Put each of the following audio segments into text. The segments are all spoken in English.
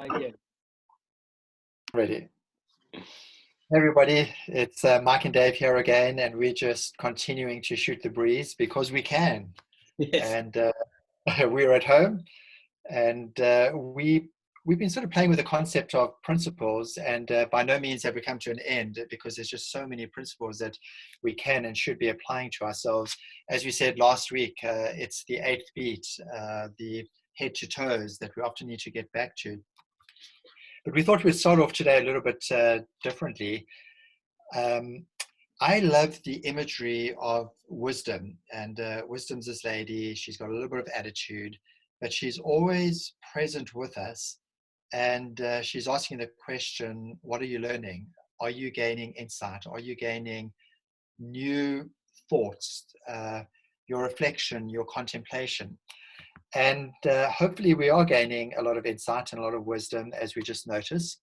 Again. Ready. Hey everybody, it's Mike and Dave here again, and we're just continuing to shoot the breeze because we can. Yes. And we're at home, and we've been sort of playing with the concept of principles, and by no means have we come to an end, because there's just so many principles that we can and should be applying to ourselves. As we said last week, it's the eighth beat, the head to toes that we often need to get back to. But we thought we'd start off today a little bit differently. I love the imagery of wisdom, and wisdom's this lady. She's got a little bit of attitude, but she's always present with us, and she's asking the question, what are you learning? Are you gaining insight? Are you gaining new thoughts, your reflection, your contemplation? And hopefully we are gaining a lot of insight and a lot of wisdom, as we just noticed,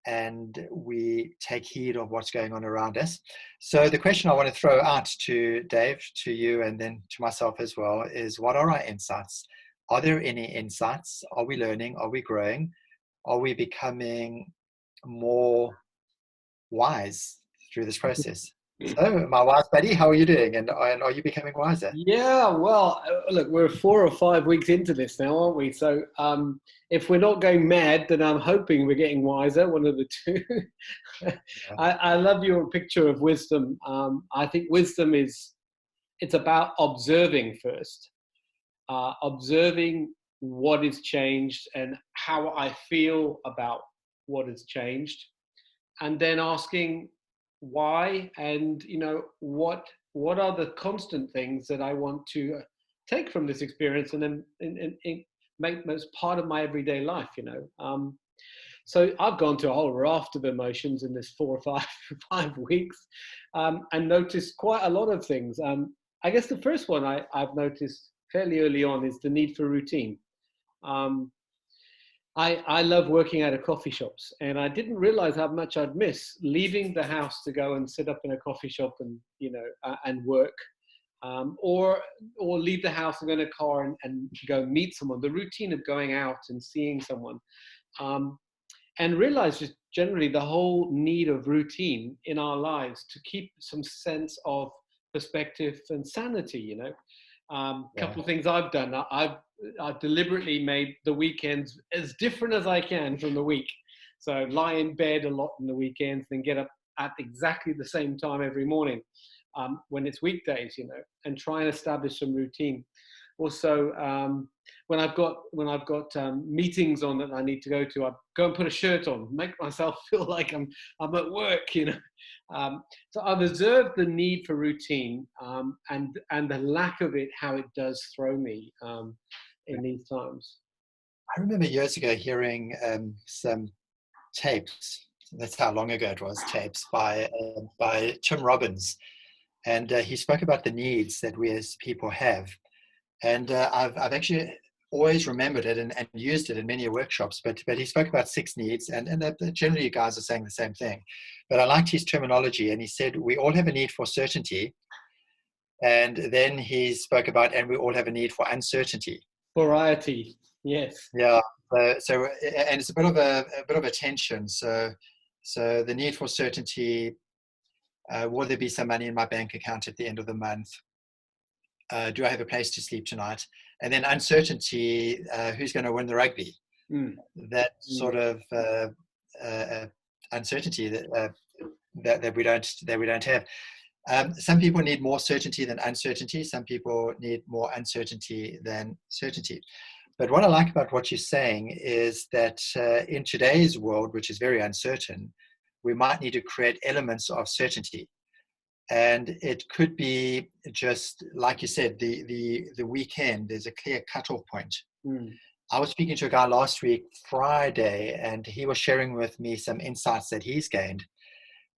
and we take heed of what's going on around us. So the question I want to throw out to Dave, to you, and then to myself as well, is what are our insights? Are there any insights? Are we learning? Are we growing? Are we becoming more wise through this process? So, my wise buddy, how are you doing? And are you becoming wiser? Yeah, well, look, we're 4 or 5 weeks into this now, aren't we? So if we're not going mad, then I'm hoping we're getting wiser, one of the two. Yeah. I love your picture of wisdom. I think wisdom it's about observing first, observing what is changed and how I feel about what has changed, and then asking why, and what are the constant things that I want to take from this experience and then make most part of my everyday life. So I've gone to a whole raft of emotions in this 4 or 5 weeks, and noticed quite a lot of things. I guess the first one I've noticed fairly early on is the need for routine. I love working out of coffee shops, and I didn't realize how much I'd miss leaving the house to go and sit up in a coffee shop and and work, or leave the house and go in a car and go meet someone. The routine of going out and seeing someone, and realize just generally the whole need of routine in our lives to keep some sense of perspective and sanity. Couple of things I've done. I've deliberately made the weekends as different as I can from the week. So lie in bed a lot on the weekends, then get up at exactly the same time every morning when it's weekdays, and try and establish some routine. Also, when I've got meetings on that I need to go to, I go and put a shirt on, make myself feel like I'm at work, So I've observed the need for routine, and the lack of it, how it does throw me in these times. I remember years ago hearing some tapes. That's how long ago it was. Tapes by Tim Robbins, and he spoke about the needs that we as people have. And I've actually always remembered it and used it in many workshops. But he spoke about 6 needs, and that generally you guys are saying the same thing. But I liked his terminology, and he said we all have a need for certainty, and then he spoke about, and we all have a need for uncertainty. Variety, yes. Yeah. So and it's a bit of a tension. So the need for certainty. Will there be some money in my bank account at the end of the month? Do I have a place to sleep tonight? And then uncertainty, who's going to win the rugby? That sort of uncertainty that we don't have. Some people need more certainty than uncertainty. Some people need more uncertainty than certainty. But what I like about what you're saying is that in today's world, which is very uncertain, we might need to create elements of certainty. And it could be just, like you said, the weekend, there's a clear cutoff point. I was speaking to a guy last week, Friday, and he was sharing with me some insights that he's gained.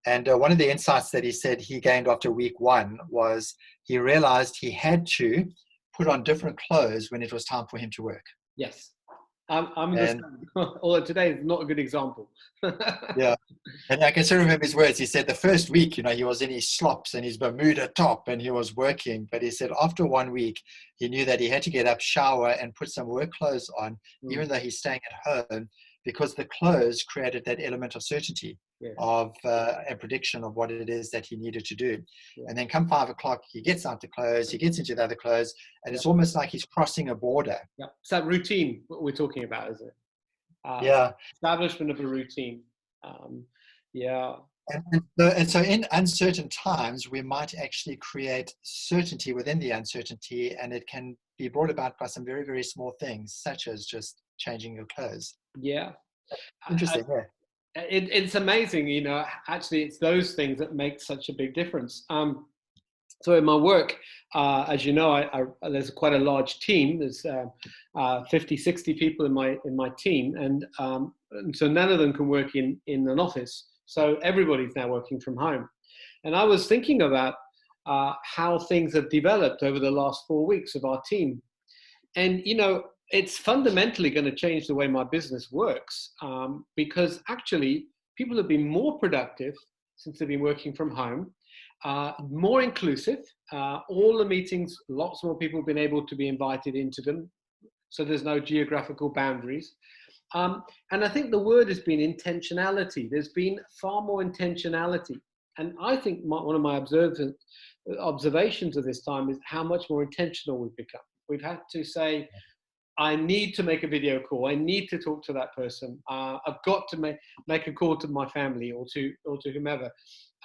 And one of the insights that he said he gained after week 1 was he realized he had to put on different clothes when it was time for him to work. Yes. Although today is not a good example. Yeah. And I can still remember his words. He said the first week, he was in his slops and his Bermuda top and he was working. But he said after 1 week, he knew that he had to get up, shower and put some work clothes on, even though he's staying at home, because the close created that element of certainty Yeah. of a prediction of what it is that he needed to do. Yeah. And then come 5 o'clock, he gets out the close, he gets into the other close, and Yeah. it's almost like he's crossing a border. Yeah. It's that routine what we're talking about, isn't it? Yeah. Establishment of a routine. Yeah. And so in uncertain times, we might actually create certainty within the uncertainty, and it can be brought about by some very, very small things, such as just changing your clothes. Yeah. Interesting, yeah. It's amazing, you know, actually it's those things that make such a big difference. So in my work, as you know, there's quite a large team. There's 50, 60 people in my team, and so none of them can work in an office. So everybody's now working from home. And I was thinking about how things have developed over the last 4 weeks of our team. And, you know, it's fundamentally going to change the way my business works, because actually people have been more productive since they've been working from home, more inclusive. All the meetings, lots more people have been able to be invited into them. So there's no geographical boundaries. And I think the word has been intentionality. There's been far more intentionality. And I think one of my observations of this time is how much more intentional we've become. We've had to say, I need to make a video call. I need to talk to that person. I've got to make a call to my family or to whomever.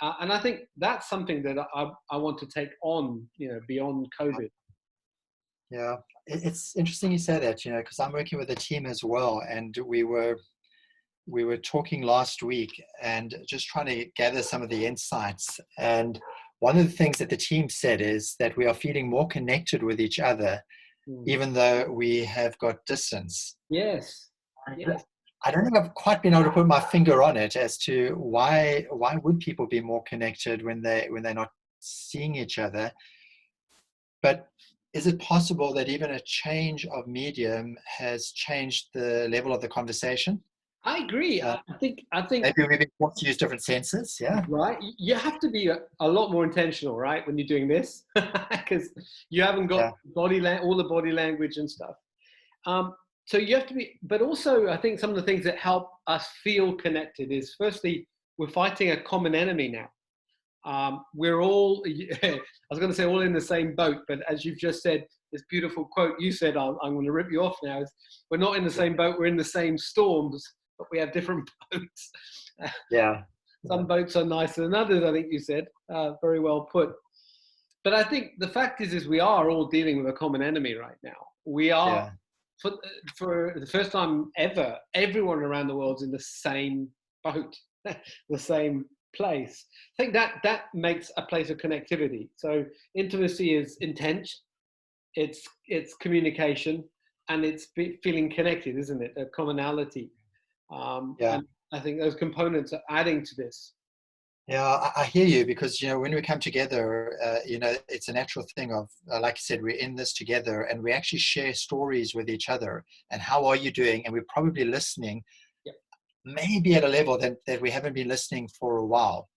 And I think that's something that I want to take on, you know, beyond COVID. Yeah, it's interesting you say that, you know, because I'm working with a team as well, and we were talking last week and just trying to gather some of the insights. And one of the things that the team said is that we are feeling more connected with each other, even though we have got distance. Yes. Yes. I don't think I've quite been able to put my finger on it as to why would people be more connected when they're not seeing each other. But is it possible that even a change of medium has changed the level of the conversation? I agree. I think maybe we've been forced to use different senses. Yeah. Right. You have to be a lot more intentional, right, when you're doing this, because you haven't got all the body language and stuff. So you have to be, but also I think some of the things that help us feel connected is, firstly, we're fighting a common enemy now. We're all, I was going to say all in the same boat, but as you've just said, this beautiful quote you said, I'm going to rip you off now, is we're not in the same boat, we're in the same storms, but we have different boats. Yeah. Some boats are nicer than others, I think you said. Very well put. But I think the fact is we are all dealing with a common enemy right now. We are, for the first time ever, everyone around the world's in the same boat, the same place. I think that makes a place of connectivity. So intimacy is intent, it's communication, and it's feeling connected, isn't it? A commonality. And I think those components are adding to this. Yeah, I hear you, because, you know, when we come together, you know, it's a natural thing of, like you said, we're in this together and we actually share stories with each other. And how are you doing? And we're probably listening, maybe at a level that we haven't been listening for a while.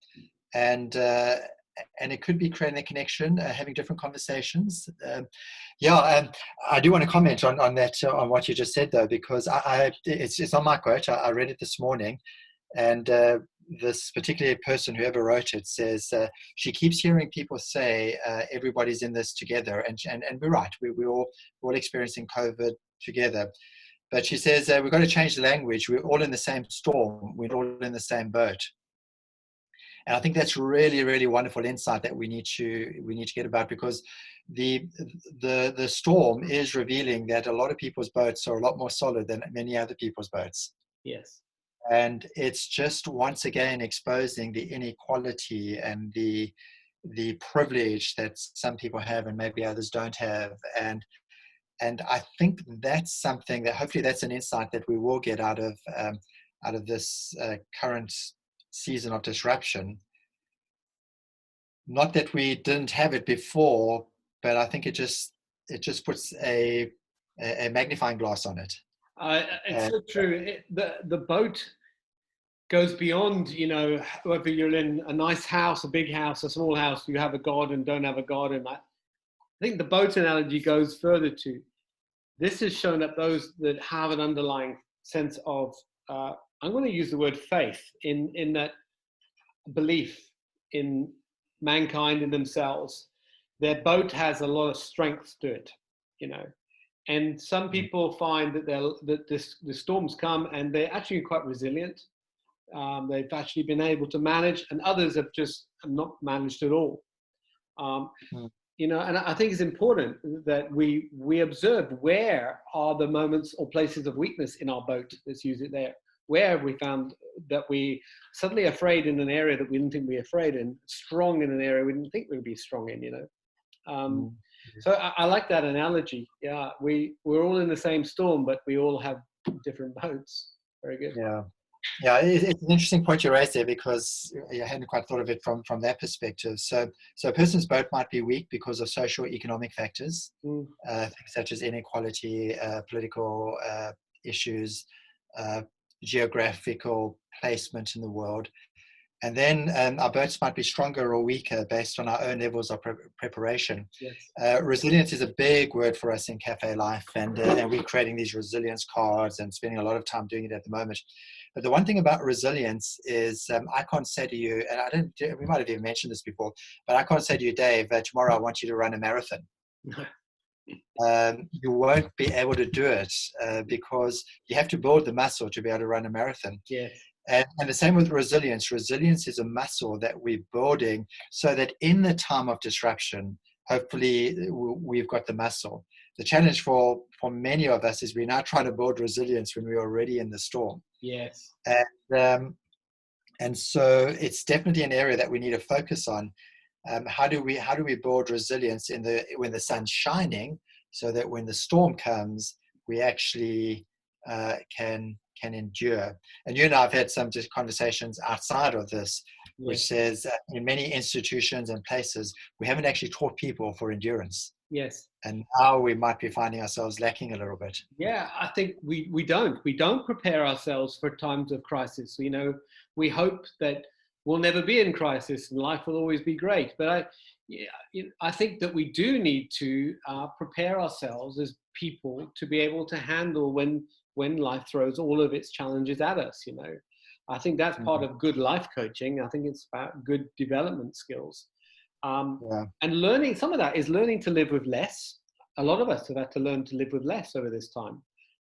And it could be creating a connection, having different conversations. And I do want to comment on that, on what you just said, though, because it's on my quote. I read it this morning, and this particular person, whoever wrote it, says she keeps hearing people say everybody's in this together, and we're right. We're all experiencing COVID together. But she says we've got to change the language. We're all in the same storm. We're all in the same boat. And I think that's really, really wonderful insight that we need to get about, because the storm is revealing that a lot of people's boats are a lot more solid than many other people's boats. Yes. And it's just once again exposing the inequality and the privilege that some people have and maybe others don't have. And I think that's something that hopefully that's an insight that we will get out of this current season of disruption. Not that we didn't have it before, but I think it just puts a magnifying glass on it. It's so true. The boat goes beyond, you know, whether you're in a nice house, a big house, a small house, you have a garden, don't have a garden. I think the boat analogy goes further to, this has shown up those that have an underlying sense of I'm going to use the word faith in that belief in mankind in themselves. Their boat has a lot of strength to it, you know. And some people find that the storms come and they're actually quite resilient. They've actually been able to manage, and others have just not managed at all. You know, and I think it's important that we observe where are the moments or places of weakness in our boat. Let's use it there. Where have we found that we suddenly afraid in an area that we didn't think we were afraid in, strong in an area we didn't think we'd be strong in, you know. So I like that analogy. Yeah, we're all in the same storm, but we all have different boats. Very good. Yeah, it's an interesting point you raised there, because I hadn't quite thought of it from that perspective. So a person's boat might be weak because of social economic factors, things such as inequality, political issues, geographical placement in the world. And then our boats might be stronger or weaker based on our own levels of preparation. Yes. Resilience is a big word for us in Cafe Life, and we're creating these resilience cards and spending a lot of time doing it at the moment. But the one thing about resilience is I can't say to you, and we might have even mentioned this before, but I can't say to you, Dave, tomorrow I want you to run a marathon. You won't be able to do it because you have to build the muscle to be able to run a marathon. Yes. And the same with resilience. Resilience is a muscle that we're building so that in the time of disruption, hopefully we've got the muscle. The challenge for many of us is we're now trying to build resilience when we're already in the storm. Yes. And so it's definitely an area that we need to focus on. How do we build resilience when the sun's shining, so that when the storm comes, we actually can endure. And you and I have had some conversations outside of this, which says in many institutions and places, we haven't actually taught people for endurance. Yes. And now we might be finding ourselves lacking a little bit. Yeah, I think we don't prepare ourselves for times of crisis. You know, we hope that we'll never be in crisis and life will always be great. But I think that we do need to prepare ourselves as people to be able to handle when life throws all of its challenges at us. You know, I think that's part of good life coaching. I think it's about good development skills. And learning, some of that is learning to live with less. A lot of us have had to learn to live with less over this time.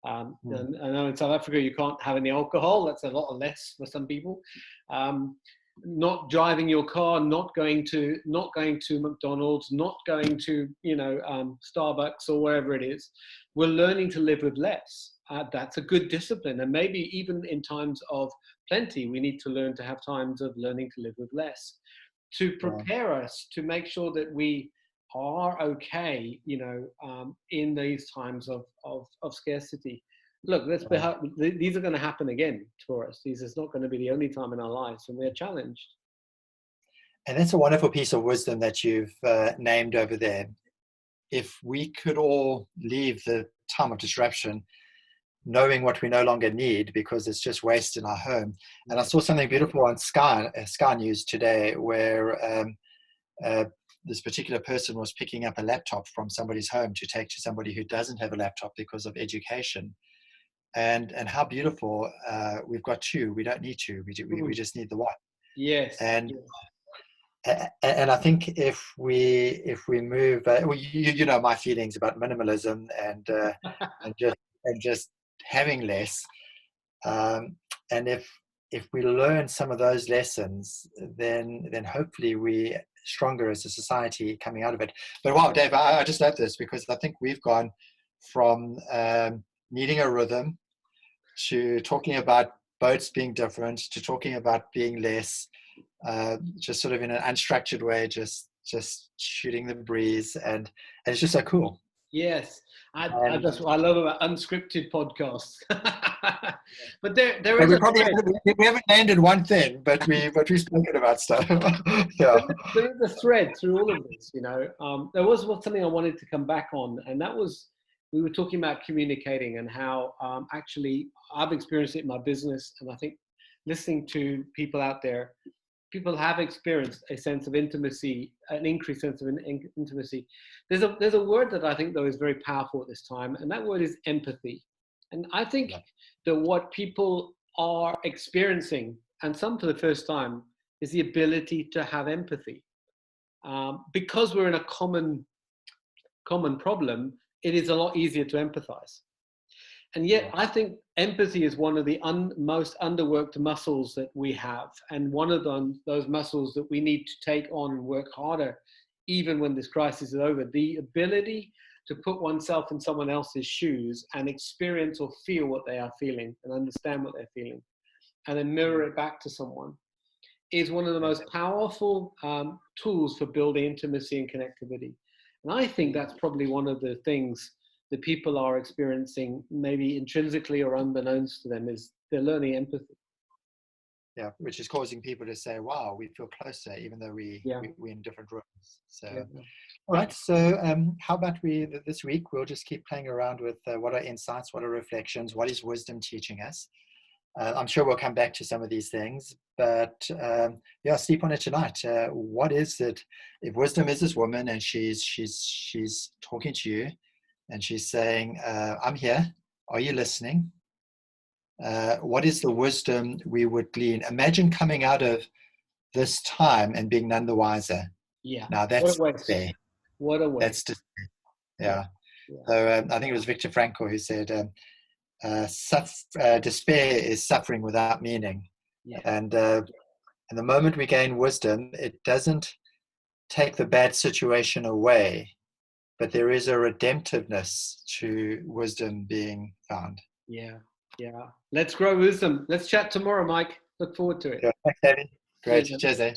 And I know in South Africa you can't have any alcohol. That's a lot of less for some people. Not driving your car, not going to McDonald's, not going to Starbucks or wherever it is. We're learning to live with less. That's a good discipline, and maybe even in times of plenty, we need to learn to have times of learning to live with less, to prepare us to make sure that we are okay, in these times of scarcity. Look, these are going to happen again for us. This is not going to be the only time in our lives, and we're challenged. And that's a wonderful piece of wisdom that you've named over there. If we could all leave the time of disruption knowing what we no longer need because it's just waste in our home. And I saw something beautiful on Sky News today where this particular person was picking up a laptop from somebody's home to take to somebody who doesn't have a laptop because of education. And how beautiful, we've got two. We don't need two. We just need the one. Yes. And I think if we move, you know my feelings about minimalism and just having less, and if we learn some of those lessons, then hopefully we're stronger as a society coming out of it. But wow, Dave, I just love this because I think we've gone from needing a rhythm to talking about boats being different to talking about being less, just sort of in an unstructured way, just shooting the breeze, and it's just so cool. Yes, I love about unscripted podcasts. But there is we haven't landed one thing, but we've spoken about stuff. Yeah. There is a thread through all of this, There was something I wanted to come back on, and that was, we were talking about communicating and how actually I've experienced it in my business, and I think listening to people out there, people have experienced a sense of intimacy, an increased sense of intimacy. There's a word that I think, though, is very powerful at this time, and that word is empathy. And I think that what people are experiencing, and some for the first time, is the ability to have empathy. Because we're in a common problem, it is a lot easier to empathize. And yet, I think empathy is one of the most underworked muscles that we have, and one of those muscles that we need to take on and work harder, even when this crisis is over. The ability to put oneself in someone else's shoes and experience or feel what they are feeling and understand what they're feeling, and then mirror it back to someone, is one of the most powerful tools for building intimacy and connectivity. And I think that's probably one of the things that people are experiencing, maybe intrinsically or unbeknownst to them, is they're learning empathy. Yeah, which is causing people to say, wow, we feel closer, even though we're in different rooms. So, all right. So how about this week, we'll just keep playing around with what are insights, what are reflections, what is wisdom teaching us? I'm sure we'll come back to some of these things, but sleep on it tonight. What is it? If wisdom is this woman and she's talking to you and she's saying, I'm here. Are you listening? What is the wisdom we would glean? Imagine coming out of this time and being none the wiser. Yeah. Now that's despair. What a waste. That's despair. Yeah. So I think it was Viktor Frankl who said, despair is suffering without meaning. And the moment we gain wisdom, it doesn't take the bad situation away, but there is a redemptiveness to wisdom being found. Yeah. Let's grow wisdom. Let's chat tomorrow, Mike. Look forward to it. Yeah, thanks, David. Great. Cheers, eh?